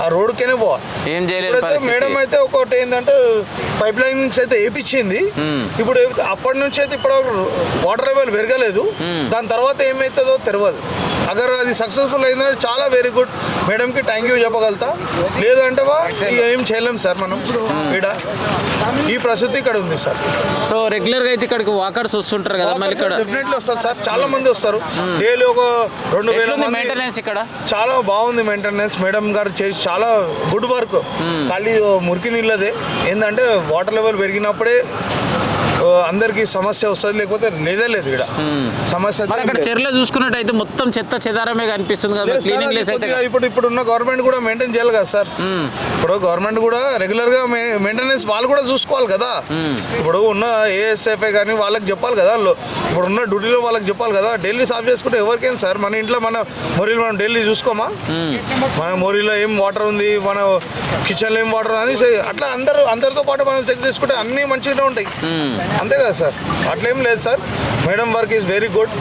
ఆ రోడ్డుకేనే పోవాలి. ఏం చేయలేదు. మేడం అయితే ఒకటి ఏంటంటే పైప్ లైన్స్ అయితే వేయించింది. ఇప్పుడు అప్పటి నుంచి అయితే ఇప్పుడు వాటర్ లెవెల్ పెరగలేదు. దాని తర్వాత ఏమవుతుందో తెలియదు. అగర్ అది సక్సెస్ఫుల్ అయిందంటే చాలా వెరీ గుడ్. మేడంకి థ్యాంక్ యూ చెప్పగలుగుతా. లేదంటే ఏం చేయలేం సార్ మనం. ఇక్కడ ఈ ప్రస్తుతి ఇక్కడ ఉంది సార్. సో రెగ్యులర్గా అయితే ఇక్కడికి వాకర్స్ వస్తుంటారు కదా, మళ్ళీ ఇక్కడ డెఫినెట్లీ వస్తారు సార్. చాలా మంది వస్తారు డైలీ. ఒక 2000 మెయింటెనెన్స్ ఇక్కడ చాలా బాగుంది. మెయింటెనెన్స్ మేడం గారు చేసి చాలా గుడ్ వర్క్. ఖాళీ మురికి నీళ్ళదే ఏంటంటే వాటర్ లెవెల్ పెరిగినప్పుడే అందరికి సమస్య వస్తుంది, లేకపోతే లేదే లేదు ఇక్కడ సమస్య. అక్కడ చెరువులో చూసుకున్నట్టయితే మొత్తం చెత్త చెదారమే కనిపిస్తుంది కదా, క్లీనింగ్ లెస్ అయితే. ఇప్పుడు ఉన్న గవర్నమెంట్ కూడా మెయింటైన్ చేయాలి కదా సార్. ఇప్పుడు గవర్నమెంట్ కూడా రెగ్యులర్ గా మెయింటెనెన్స్ వాళ్ళు కూడా చూసుకోవాలి కదా. ఇప్పుడు ఉన్న ఏఎస్ఎఫ్ఐ కానీ వాళ్ళకి చెప్పాలి కదా, ఇప్పుడు ఉన్న డ్యూటీలో వాళ్ళకి చెప్పాలి కదా. ఢిల్లీ సాఫ్ చేసుకుంటే ఎవరికైనా సార్. మన ఇంట్లో మన మోరీలు మనం ఢిల్లీ చూసుకోమా, మన మోరీలో ఏం వాటర్ ఉంది, మన కిచెన్లో ఏం వాటర్ అని అట్లా అందరితో పాటు మనం చెక్ చేసుకుంటే అన్ని మంచిగానే ఉంటాయి. అంతే కదా సార్. అట్లేం లేదు sir. Madam work is very good.